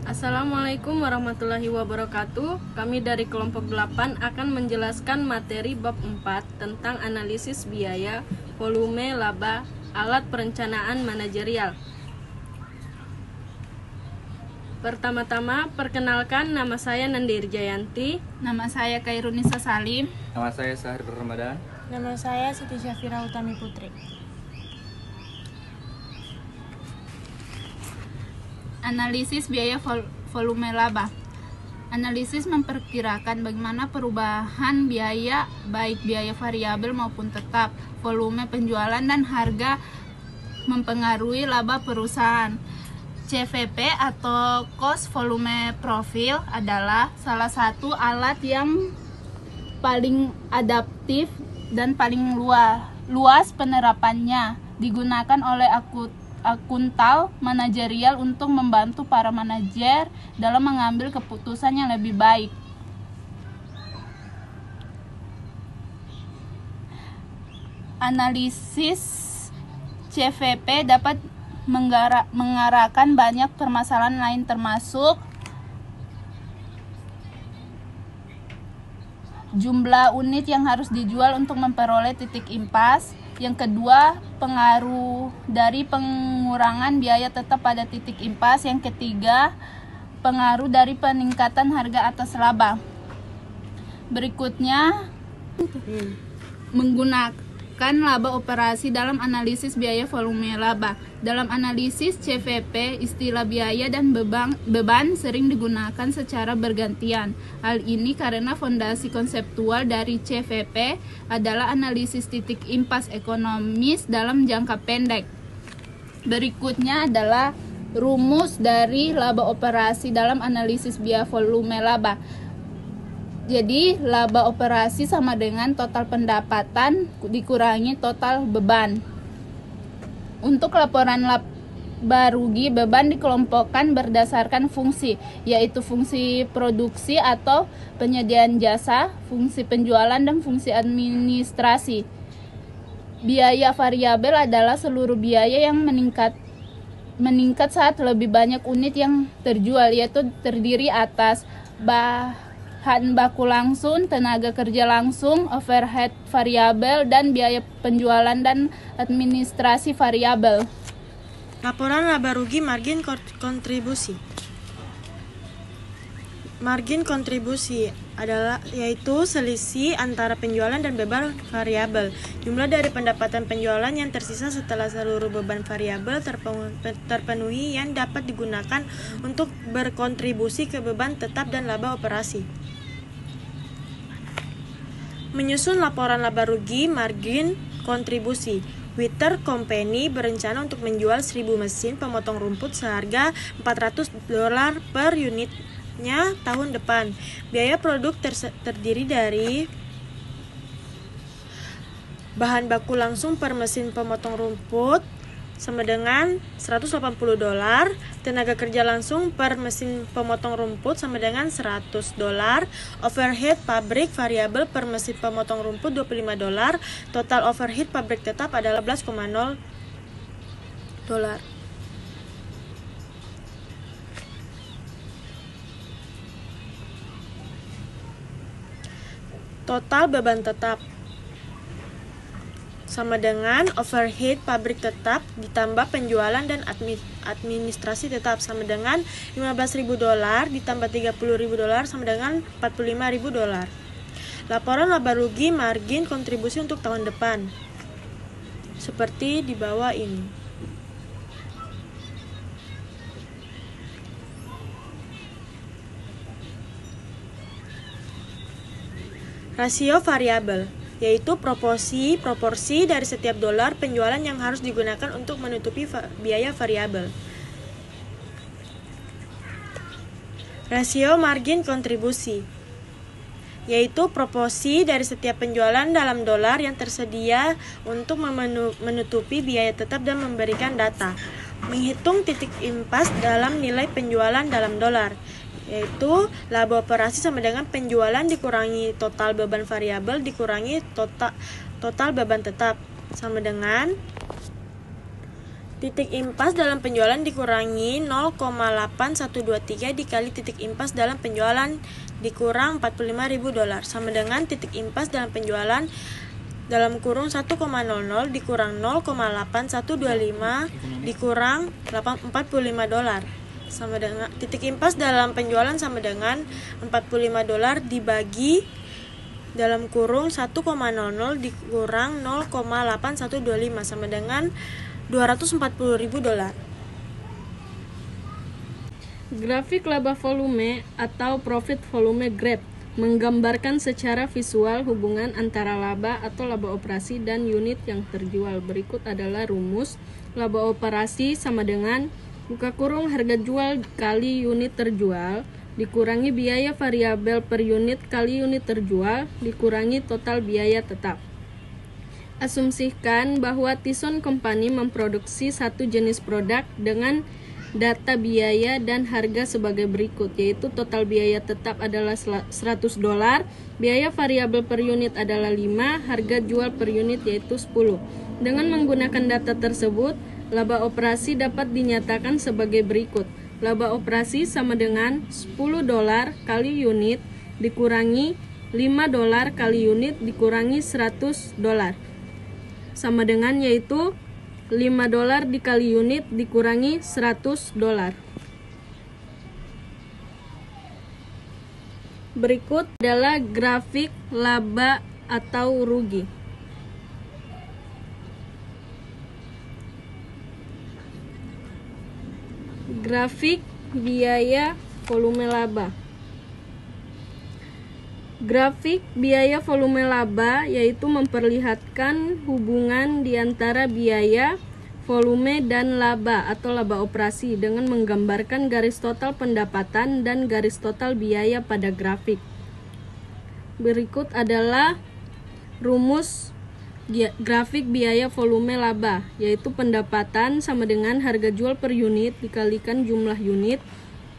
Assalamualaikum warahmatullahi wabarakatuh. Kami dari kelompok 8 akan menjelaskan materi bab 4 tentang analisis biaya, volume, laba, alat perencanaan manajerial. Pertama-tama, perkenalkan, nama saya Nandir Jayanti. Nama saya Kairunisa Salim. Nama saya Sahir Ramadan. Nama saya Siti Syafira Utami Putri. Analisis biaya volume laba. Analisis memperkirakan bagaimana perubahan biaya, baik biaya variabel maupun tetap, volume penjualan dan harga mempengaruhi laba perusahaan. CVP atau Cost Volume Profile adalah salah satu alat yang paling adaptif dan paling luas penerapannya, digunakan oleh akuntan manajerial untuk membantu para manajer dalam mengambil keputusan yang lebih baik. Analisis CVP dapat mengarahkan banyak permasalahan lain, termasuk jumlah unit yang harus dijual untuk memperoleh titik impas. Yang kedua, pengaruh dari pengurangan biaya tetap pada titik impas. Yang ketiga, pengaruh dari peningkatan harga atas laba. Berikutnya, menggunakan laba operasi dalam analisis biaya volume laba. Dalam analisis CVP, istilah biaya dan beban sering digunakan secara bergantian. Hal ini karena fondasi konseptual dari CVP adalah analisis titik impas ekonomis dalam jangka pendek. Berikutnya adalah rumus dari laba operasi dalam analisis biaya volume laba. Jadi, laba operasi sama dengan total pendapatan dikurangi total beban. Untuk laporan laba rugi, beban dikelompokkan berdasarkan fungsi, yaitu fungsi produksi atau penyediaan jasa, fungsi penjualan, dan fungsi administrasi. Biaya variabel adalah seluruh biaya yang meningkat saat lebih banyak unit yang terjual, yaitu terdiri atas bahan baku langsung, tenaga kerja langsung, overhead variabel, dan biaya penjualan dan administrasi variabel. Laporan laba rugi margin kontribusi. Margin kontribusi yaitu selisih antara penjualan dan beban variabel. Jumlah dari pendapatan penjualan yang tersisa setelah seluruh beban variabel terpenuhi yang dapat digunakan untuk berkontribusi ke beban tetap dan laba operasi. Menyusun laporan laba rugi margin kontribusi. Witter Company berencana untuk menjual 1000 mesin pemotong rumput seharga $400 per unitnya tahun depan. Biaya produk terdiri dari bahan baku langsung per mesin pemotong rumput sama dengan $180, tenaga kerja langsung per mesin pemotong rumput sama dengan $100, overhead pabrik variabel per mesin pemotong rumput $25, total overhead pabrik tetap adalah $11,0. Total beban tetap sama dengan overhead pabrik tetap ditambah penjualan dan administrasi tetap sama dengan $15.000 ditambah $30.000 sama dengan $45.000. Laporan laba rugi margin kontribusi untuk tahun depan seperti di bawah ini. Rasio variabel yaitu proporsi dari setiap dolar penjualan yang harus digunakan untuk menutupi biaya variabel. Rasio margin kontribusi yaitu proporsi dari setiap penjualan dalam dolar yang tersedia untuk menutupi biaya tetap dan memberikan data. Menghitung titik impas dalam nilai penjualan dalam dolar, yaitu laba operasi sama dengan penjualan dikurangi total beban variabel dikurangi total beban tetap sama dengan Titik impas dalam penjualan dikurangi 0,8123 dikali titik impas dalam penjualan dikurang $45.000 sama dengan titik impas dalam penjualan dalam kurung 1,00 dikurang 0,8125 dikurang $45 sama dengan titik impas dalam penjualan sama dengan $45 dibagi dalam kurung 1,00 dikurang 0,8125 sama dengan $240.000. Grafik laba volume atau profit volume graph menggambarkan secara visual hubungan antara laba atau laba operasi dan unit yang terjual. Berikut adalah rumus. Laba operasi sama dengan buka kurung harga jual kali unit terjual dikurangi biaya variabel per unit kali unit terjual dikurangi total biaya tetap. Asumsikan bahwa Tison Company memproduksi satu jenis produk dengan data biaya dan harga sebagai berikut, yaitu total biaya tetap adalah $100, biaya variabel per unit adalah 5, harga jual per unit yaitu 10. Dengan menggunakan data tersebut, laba operasi dapat dinyatakan sebagai berikut. Laba operasi sama dengan $10 kali unit dikurangi $5 kali unit dikurangi $100 sama dengan yaitu $5 dikali unit dikurangi $100. Berikut adalah grafik laba atau rugi. Grafik biaya volume laba. Grafik biaya volume laba yaitu memperlihatkan hubungan di antara biaya, volume, dan laba atau laba operasi dengan menggambarkan garis total pendapatan dan garis total biaya pada grafik. Berikut adalah rumus grafik biaya volume laba, yaitu pendapatan sama dengan harga jual per unit dikalikan jumlah unit.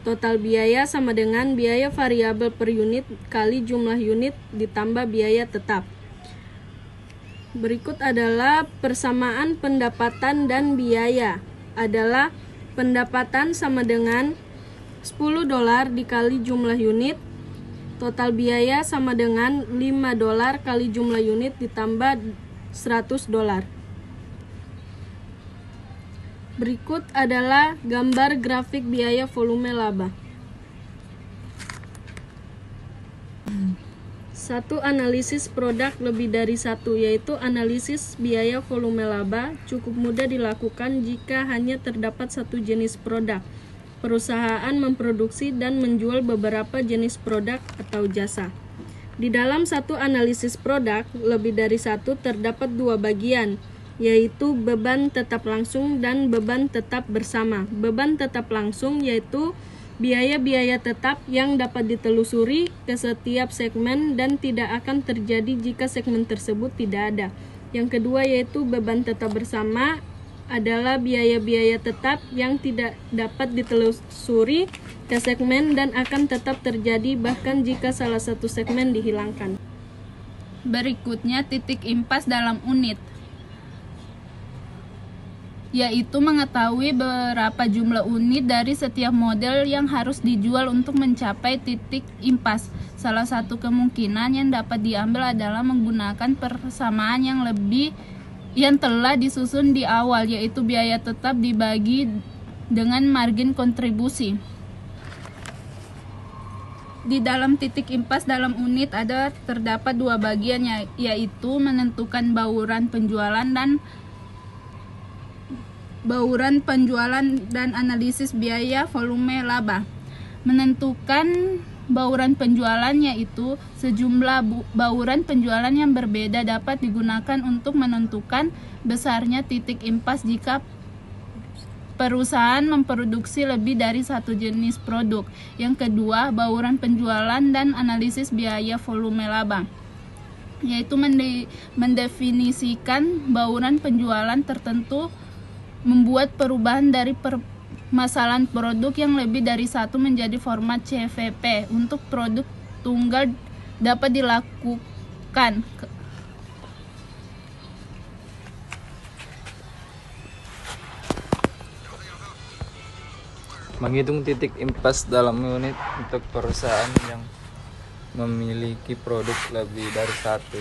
Total biaya sama dengan biaya variabel per unit kali jumlah unit ditambah biaya tetap. Berikut adalah persamaan pendapatan dan biaya. Adalah pendapatan sama dengan $10 dikali jumlah unit. Total biaya sama dengan $5 kali jumlah unit ditambah $100. Berikut adalah gambar grafik biaya volume laba. 1. Analisis produk lebih dari 1, yaitu analisis biaya volume laba cukup mudah dilakukan jika hanya terdapat satu jenis produk. Perusahaan memproduksi dan menjual beberapa jenis produk atau jasa. Di dalam satu analisis produk lebih dari satu terdapat dua bagian, yaitu beban tetap langsung dan beban tetap bersama. Beban tetap langsung yaitu biaya-biaya tetap yang dapat ditelusuri ke setiap segmen dan tidak akan terjadi jika segmen tersebut tidak ada. Yang kedua yaitu beban tetap bersama adalah biaya-biaya tetap yang tidak dapat ditelusuri ke segmen dan akan tetap terjadi bahkan jika salah satu segmen dihilangkan. Berikutnya titik impas dalam unit, yaitu mengetahui berapa jumlah unit dari setiap model yang harus dijual untuk mencapai titik impas. Salah satu kemungkinan yang dapat diambil adalah menggunakan persamaan yang telah disusun di awal, yaitu biaya tetap dibagi dengan margin kontribusi. Di dalam titik impas dalam unit terdapat dua bagian, yaitu menentukan bauran penjualan dan analisis biaya volume laba. Menentukan bauran penjualan yaitu sejumlah bauran penjualan yang berbeda dapat digunakan untuk menentukan besarnya titik impas jika perusahaan memproduksi lebih dari satu jenis produk. Yang kedua, bauran penjualan dan analisis biaya volume laba, yaitu mendefinisikan bauran penjualan tertentu, membuat perubahan dari permasalahan produk yang lebih dari satu menjadi format CVP untuk produk tunggal dapat dilakukan. Menghitung titik impas dalam unit untuk perusahaan yang memiliki produk lebih dari satu.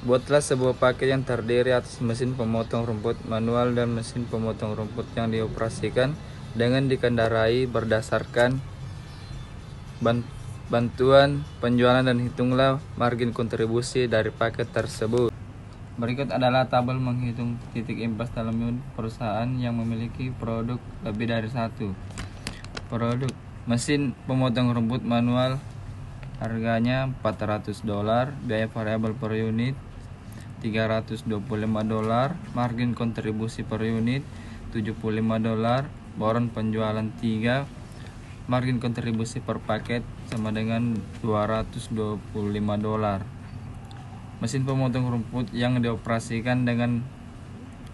Buatlah sebuah paket yang terdiri atas mesin pemotong rumput manual dan mesin pemotong rumput yang dioperasikan dengan dikendarai berdasarkan bantuan penjualan, dan hitunglah margin kontribusi dari paket tersebut. Berikut adalah tabel menghitung titik impas dalam unit perusahaan yang memiliki produk lebih dari satu. Produk mesin pemotong rumput manual harganya $400, biaya variabel per unit $325, margin kontribusi per unit $75, boron penjualan 3, margin kontribusi per paket sama dengan $225. Mesin pemotong rumput yang dioperasikan dengan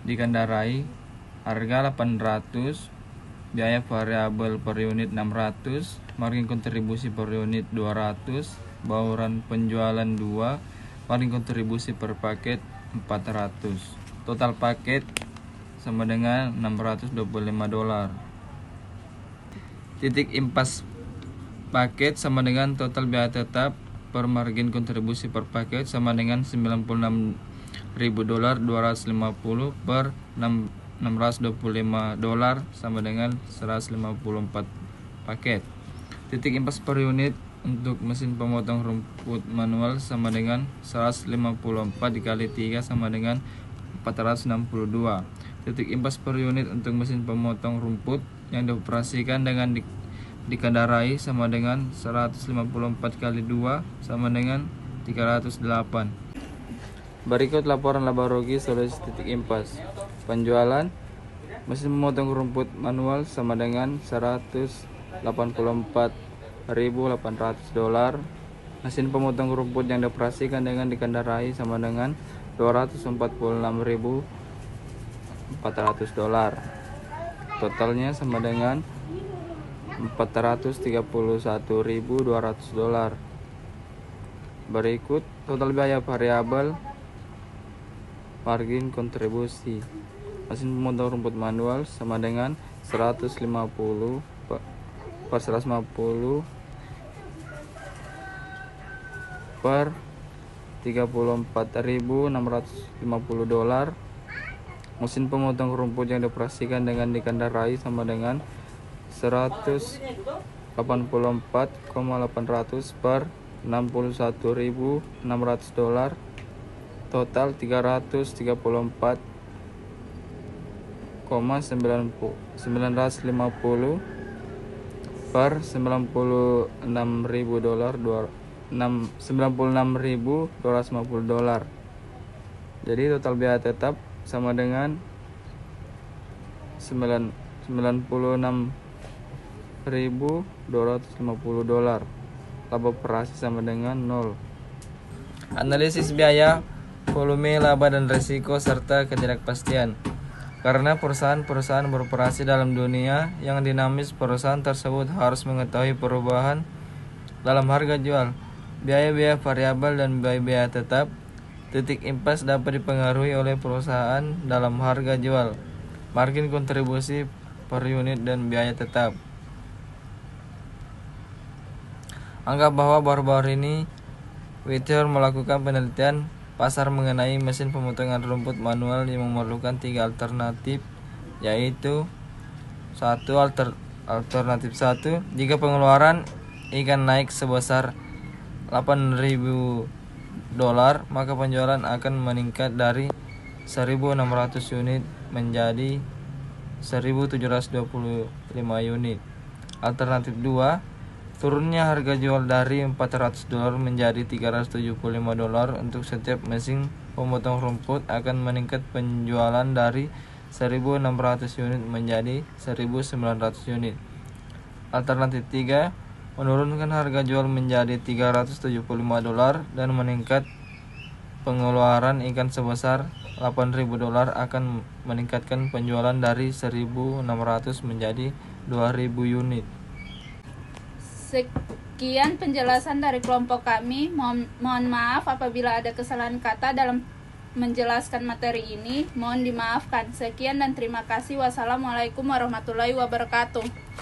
dikendarai harga $800, biaya variabel per unit $600, margin kontribusi per unit $200, bauran penjualan 2, margin kontribusi per paket $400. Total paket sama dengan $625. Titik impas paket sama dengan total biaya tetap per margin kontribusi per paket sama dengan $96.000, $250 per $625 sama dengan 154 paket. Titik impas per unit untuk mesin pemotong rumput manual sama dengan 154 dikali 3 sama dengan 462. Titik impas per unit untuk mesin pemotong rumput yang dioperasikan dengan dikendarai sama dengan 154 kali 2 sama dengan 308. Berikut laporan laba rugi solusi titik impas. Penjualan mesin pemotong rumput manual sama dengan $184.800. Mesin pemotong rumput yang dioperasikan dengan dikendarai sama dengan $246.400. Totalnya sama dengan $431.200. Berikut total biaya variabel margin kontribusi. Mesin pemotong rumput manual sama dengan 150 per 150 per $34.650. Mesin pemotong rumput yang dioperasikan dengan dikendarai sama dengan 184,800 per $61.600. Total $334,950 per $96.250. Jadi total biaya tetap sama dengan $96.250. Laba operasi sama dengan 0. Analisis biaya, volume, laba dan risiko serta ketidakpastian. Karena perusahaan-perusahaan beroperasi dalam dunia yang dinamis, perusahaan tersebut harus mengetahui perubahan dalam harga jual, biaya-biaya variabel dan biaya-biaya tetap. Titik impas dapat dipengaruhi oleh perusahaan dalam harga jual, margin kontribusi per unit dan biaya tetap. Anggap bahwa baru-baru ini Whittier melakukan penelitian pasar mengenai mesin pemotongan rumput manual yang memerlukan 3 alternatif, yaitu alternatif 1, jika pengeluaran ikan naik sebesar $8.000, maka penjualan akan meningkat dari 1.600 unit menjadi 1.725 unit. Alternatif 2, turunnya harga jual dari $400 menjadi $375 untuk setiap mesin pemotong rumput akan meningkat penjualan dari 1.600 unit menjadi 1.900 unit. Alternatif 3, menurunkan harga jual menjadi $375 dan meningkat pengeluaran ikan sebesar $8.000 akan meningkatkan penjualan dari 1.600 menjadi 2.000 unit. Sekian penjelasan dari kelompok kami. Mohon maaf apabila ada kesalahan kata dalam menjelaskan materi ini. Mohon dimaafkan. Sekian dan terima kasih. Wassalamualaikum warahmatullahi wabarakatuh.